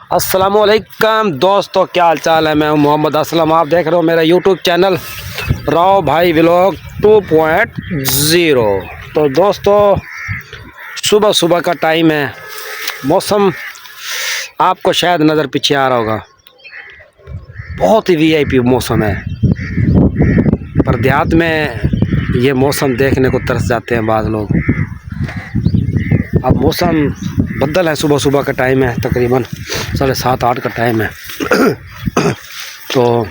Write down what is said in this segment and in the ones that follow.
अस्सलामुअलैकुम दोस्तों, क्या हाल चाल है। मैं हूं मोहम्मद असलम। आप देख रहे हो मेरा यूट्यूब चैनल राव भाई व्लॉग 2.0। तो दोस्तों, सुबह सुबह का टाइम है। मौसम आपको शायद नज़र पीछे आ रहा होगा, बहुत ही वीआईपी मौसम है। पर देहात में ये मौसम देखने को तरस जाते हैं बाद लोग। अब मौसम बदल है, सुबह सुबह का टाइम है, तकरीबन 7:30-8 का टाइम है। तो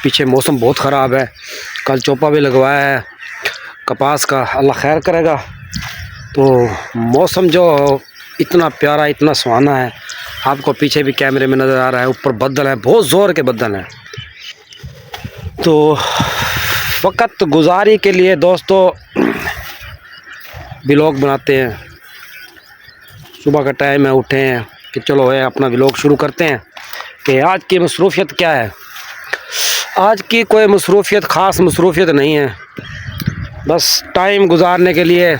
पीछे मौसम बहुत ख़राब है। कल चोपा भी लगवाया है कपास का, अल्लाह खैर करेगा। तो मौसम जो इतना प्यारा, इतना सुहाना है, आपको पीछे भी कैमरे में नज़र आ रहा है। ऊपर बदल है, बहुत ज़ोर के बदल हैं। तो वक़्त गुजारी के लिए दोस्तों व्लॉग बनाते हैं। सुबह का टाइम है, उठे हैं कि चलो है अपना व्लॉग शुरू करते हैं कि आज की मसरूफ़ियत क्या है। आज की कोई मसरूफ़ियत, ख़ास मसरूफ़ियत नहीं है, बस टाइम गुजारने के लिए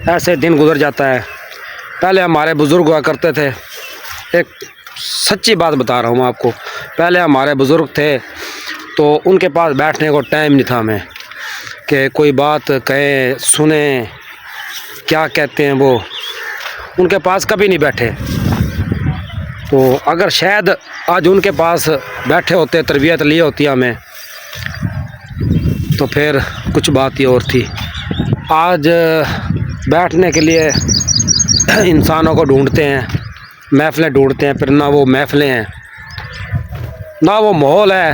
ऐसे दिन गुजर जाता है। पहले हमारे बुज़ुर्ग हुआ करते थे, एक सच्ची बात बता रहा हूँ आपको। पहले हमारे बुज़ुर्ग थे तो उनके पास बैठने को टाइम नहीं था हमें, कि कोई बात कहें, सुने, क्या कहते हैं वो, उनके पास कभी नहीं बैठे। तो अगर शायद आज उनके पास बैठे होते, तरबियत ली होती हमें, तो फिर कुछ बात ही और थी। आज बैठने के लिए इंसानों को ढूंढते हैं, महफ़िलें ढूंढते हैं, फिर ना वो महफ़िलें हैं, ना वो माहौल है,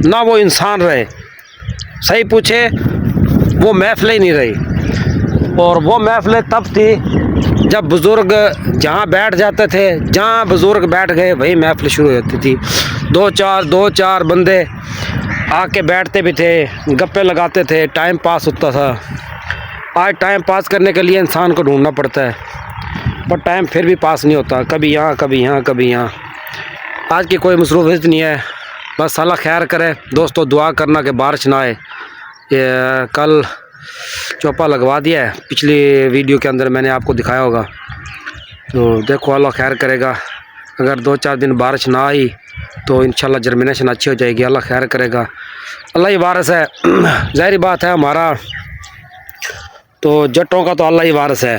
ना वो इंसान रहे। सही पूछे, वो महफ़िलें ही नहीं रही। और वो महफ़िलें तब थी जब बुज़ुर्ग जहाँ बैठ जाते थे, जहाँ बुज़ुर्ग बैठ गए वही महफ़िल शुरू होती थी। दो चार बंदे आके बैठते भी थे, गप्पे लगाते थे, टाइम पास होता था। आज टाइम पास करने के लिए इंसान को ढूंढना पड़ता है, पर टाइम फिर भी पास नहीं होता, कभी यहाँ कभी यहाँ कभी यहाँ। आज की कोई मसरूफ़ियत नहीं है, बस अल्लाह खैर करे। दोस्तों, दुआ करना कि बारिश ना आए। ये कल चौपा लगवा दिया है, पिछली वीडियो के अंदर मैंने आपको दिखाया होगा। तो देखो, अल्लाह खैर करेगा। अगर 2-4 दिन बारिश ना आई तो इंशाल्लाह जर्मिनेशन अच्छी हो जाएगी। अल्लाह खैर करेगा, अल्लाह ही वारिस है। ज़ाहिर बात है, हमारा तो जट्टों का तो अल्लाह ही वारिस है।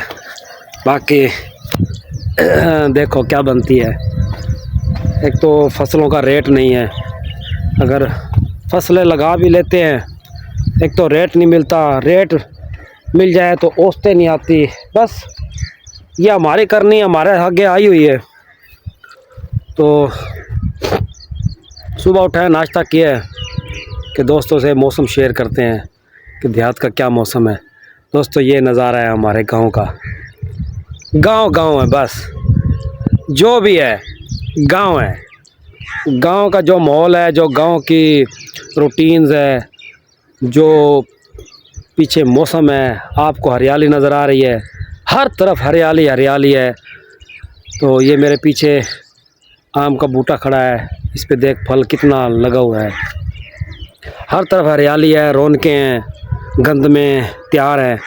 बाकी देखो क्या बनती है। एक तो फसलों का रेट नहीं है, अगर फसलें लगा भी लेते हैं, एक तो रेट नहीं मिलता, रेट मिल जाए तो औसतें नहीं आती। बस ये हमारी करनी हमारे आगे आई हुई है। तो सुबह उठा है, नाश्ता किया है कि दोस्तों से मौसम शेयर करते हैं कि देहात का क्या मौसम है। दोस्तों, ये नज़ारा है हमारे गांव का। गांव है, बस जो भी है गांव है। गांव का जो माहौल है, जो गांव की रूटीन्स है, जो पीछे मौसम है, आपको हरियाली नज़र आ रही है, हर तरफ हरियाली हरियाली है। तो ये मेरे पीछे आम का बूटा खड़ा है, इस पे देख फल कितना लगा हुआ है। हर तरफ हरियाली है, रौनकें हैं, गंद में तैयार है।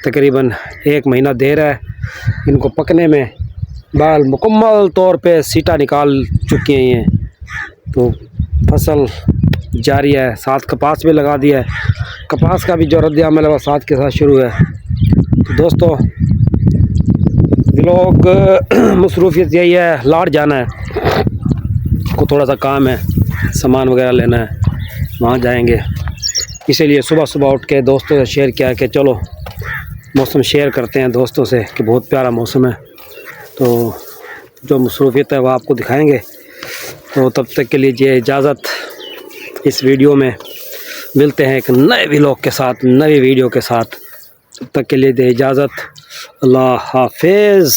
तकरीबन 1 महीना देर है इनको पकने में। बाल मुकम्मल तौर पे सीटा निकाल चुकी हैं ये। तो फसल जारी है, साथ कपास भी लगा दिया है। कपास का भी जो रद्द अमल है वो साथ के साथ शुरू है। तो दोस्तों, व्लॉग मसरूफ़ियत यही है, लाड़ जाना है को, थोड़ा सा काम है, सामान वगैरह लेना है, वहाँ जाएंगे। इसीलिए सुबह सुबह उठ के दोस्तों से शेयर किया कि चलो मौसम शेयर करते हैं दोस्तों से कि बहुत प्यारा मौसम है। तो जो मसरूफ़ियत है वो आपको दिखाएंगे। तो तब तक के लिए इजाज़त। इस वीडियो में मिलते हैं एक नए व्लॉग के साथ, नई वीडियो के साथ। तब तक के लिए दे इजाज़त। अल्लाह हाफिज़।